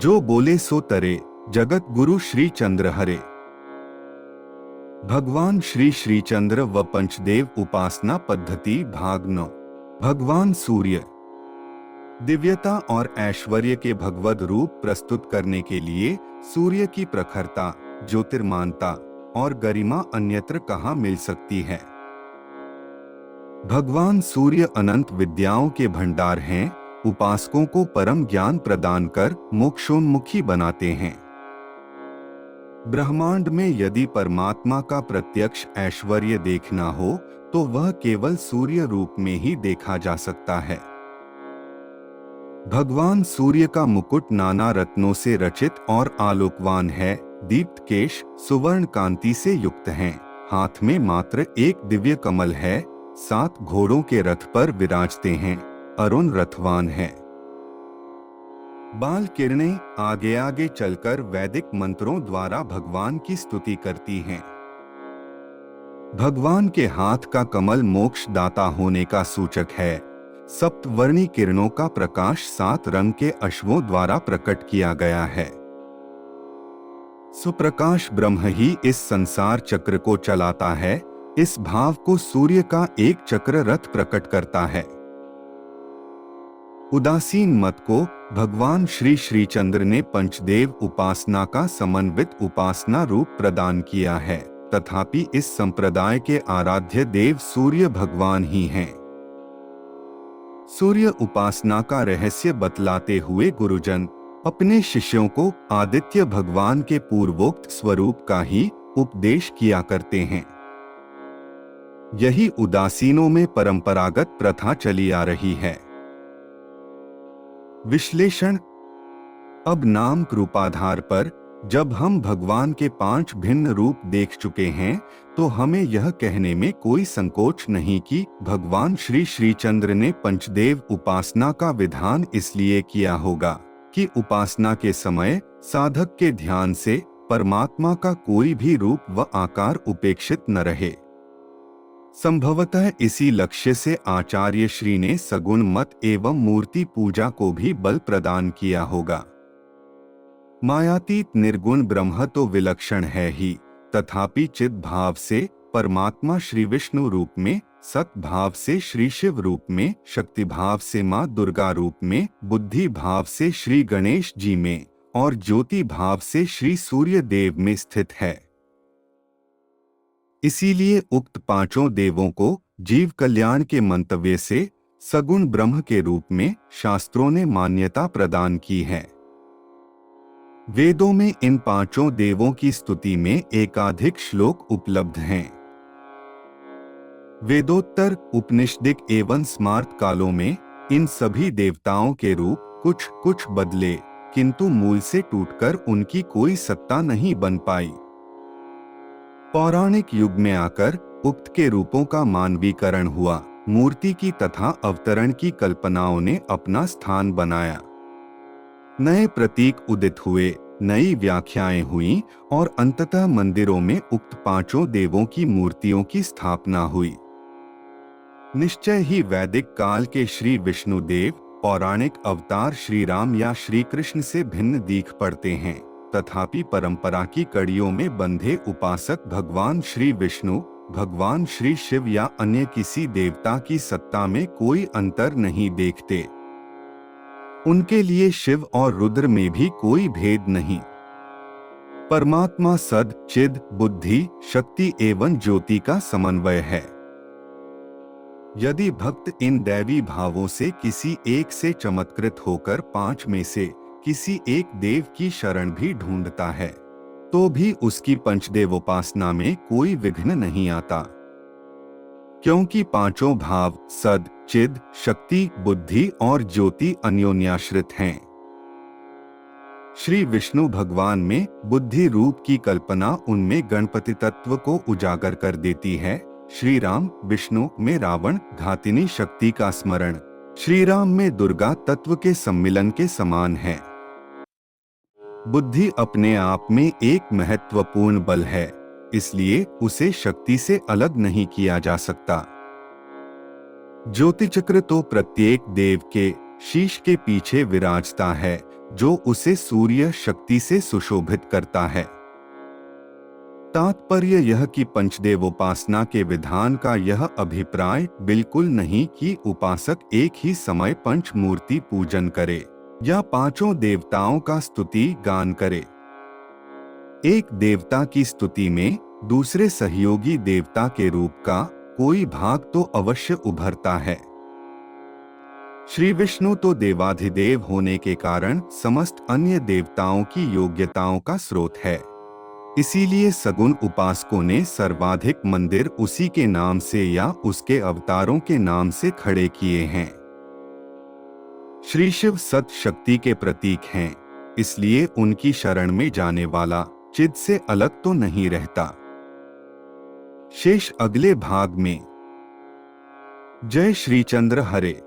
जो बोले सो तरे, जगत गुरु श्री चंद्र हरे। भगवान श्री श्रीचंद्र व पंचदेव उपासना पद्धति भाग 9। भगवान सूर्य। दिव्यता और ऐश्वर्य के भगवद रूप प्रस्तुत करने के लिए सूर्य की प्रखरता, ज्योतिर्मानता और गरिमा अन्यत्र कहाँ मिल सकती है। भगवान सूर्य अनंत विद्याओं के भंडार हैं, उपासकों को परम ज्ञान प्रदान कर मोक्षोन्मुखी बनाते हैं। ब्रह्मांड में यदि परमात्मा का प्रत्यक्ष ऐश्वर्य देखना हो तो वह केवल सूर्य रूप में ही देखा जा सकता है। भगवान सूर्य का मुकुट नाना रत्नों से रचित और आलोकवान है, दीप्त केश सुवर्ण कांति से युक्त हैं, हाथ में मात्र एक दिव्य कमल है, 7 घोड़ों के रथ पर विराजते हैं, अरुण रथवान है। बाल किरणें आगे आगे चलकर वैदिक मंत्रों द्वारा भगवान की स्तुति करती हैं। भगवान के हाथ का कमल मोक्ष दाता होने का सूचक है। सप्तवर्णी किरणों का प्रकाश 7 रंग के अश्वों द्वारा प्रकट किया गया है। सुप्रकाश ब्रह्म ही इस संसार चक्र को चलाता है। इस भाव को सूर्य का एक चक्र रथ प्रकट करता है। उदासीन मत को भगवान श्री श्रीचंद्र ने पंचदेव उपासना का समन्वित उपासना रूप प्रदान किया है, तथापि इस संप्रदाय के आराध्य देव सूर्य भगवान ही हैं। सूर्य उपासना का रहस्य बतलाते हुए गुरुजन अपने शिष्यों को आदित्य भगवान के पूर्वोक्त स्वरूप का ही उपदेश किया करते हैं। यही उदासीनों में परंपरागत प्रथा चली आ रही है। विश्लेषण। अब नाम रूपाधार पर जब हम भगवान के 5 भिन्न रूप देख चुके हैं तो हमें यह कहने में कोई संकोच नहीं कि भगवान श्री श्रीचंद्र ने पंचदेव उपासना का विधान इसलिए किया होगा कि उपासना के समय साधक के ध्यान से परमात्मा का कोई भी रूप व आकार उपेक्षित न रहे। संभवतः इसी लक्ष्य से आचार्य श्री ने सगुण मत एवं मूर्ति पूजा को भी बल प्रदान किया होगा। मायातीत निर्गुण ब्रह्म तो विलक्षण है ही, तथापि चित भाव से परमात्मा श्री विष्णु रूप में, सत भाव से श्री शिव रूप में, शक्ति भाव से मां दुर्गा रूप में, बुद्धि भाव से श्री गणेश जी में और ज्योति भाव से श्री सूर्य देव में स्थित है। इसीलिए उक्त 5 देवों को जीव कल्याण के मंतव्य से सगुण ब्रह्म के रूप में शास्त्रों ने मान्यता प्रदान की है। वेदों में इन 5 देवों की स्तुति में एकाधिक श्लोक उपलब्ध हैं। वेदोत्तर, उपनिषदिक एवं स्मार्त कालों में इन सभी देवताओं के रूप कुछ कुछ बदले, किंतु मूल से टूटकर उनकी कोई सत्ता नहीं बन पाई। पौराणिक युग में आकर उक्त के रूपों का मानवीकरण हुआ, मूर्ति की तथा अवतरण की कल्पनाओं ने अपना स्थान बनाया। नए प्रतीक उदित हुए, नई व्याख्याएं हुईं और अंततः मंदिरों में उक्त 5 देवों की मूर्तियों की स्थापना हुई। निश्चय ही वैदिक काल के श्री विष्णुदेव पौराणिक अवतार श्री राम या श्री कृष्ण से भिन्न दीख पड़ते हैं, तथापि परंपरा की कड़ियों में बंधे उपासक भगवान श्री विष्णु, भगवान श्री शिव या अन्य किसी देवता की सत्ता में कोई अंतर नहीं देखते। उनके लिए शिव और रुद्र में भी कोई भेद नहीं। परमात्मा सद, चिद, बुद्धि, शक्ति एवं ज्योति का समन्वय है। यदि भक्त इन दैवी भावों से किसी एक से चमत्कृत होकर 5 में से किसी एक देव की शरण भी ढूंढता है तो भी उसकी पंचदेवोपासना में कोई विघ्न नहीं आता, क्योंकि 5 भाव सद, चिद, शक्ति, बुद्धि और ज्योति अन्योन्याश्रित हैं। श्री विष्णु भगवान में बुद्धि रूप की कल्पना उनमें गणपति तत्व को उजागर कर देती है। श्री राम विष्णु में रावण घातिनी शक्ति का स्मरण श्री राम में दुर्गा तत्व के सम्मिलन के समान है। बुद्धि अपने आप में एक महत्वपूर्ण बल है, इसलिए उसे शक्ति से अलग नहीं किया जा सकता। ज्योति चक्र तो प्रत्येक देव के शीश के पीछे विराजता है, जो उसे सूर्य शक्ति से सुशोभित करता है। तात्पर्य यह कि पंचदेव उपासना के विधान का यह अभिप्राय बिल्कुल नहीं कि उपासक एक ही समय पंचमूर्ति पूजन करे या पांचों देवताओं का स्तुति गान करे। एक देवता की स्तुति में दूसरे सहयोगी देवता के रूप का कोई भाग तो अवश्य उभरता है। श्री विष्णु तो देवाधिदेव होने के कारण समस्त अन्य देवताओं की योग्यताओं का स्रोत है। इसीलिए सगुण उपासकों ने सर्वाधिक मंदिर उसी के नाम से या उसके अवतारों के नाम से खड़े किए हैं। श्री शिव सत शक्ति के प्रतीक हैं, इसलिए उनकी शरण में जाने वाला चिद से अलग तो नहीं रहता। शेष अगले भाग में। जय श्री चंद्र हरे।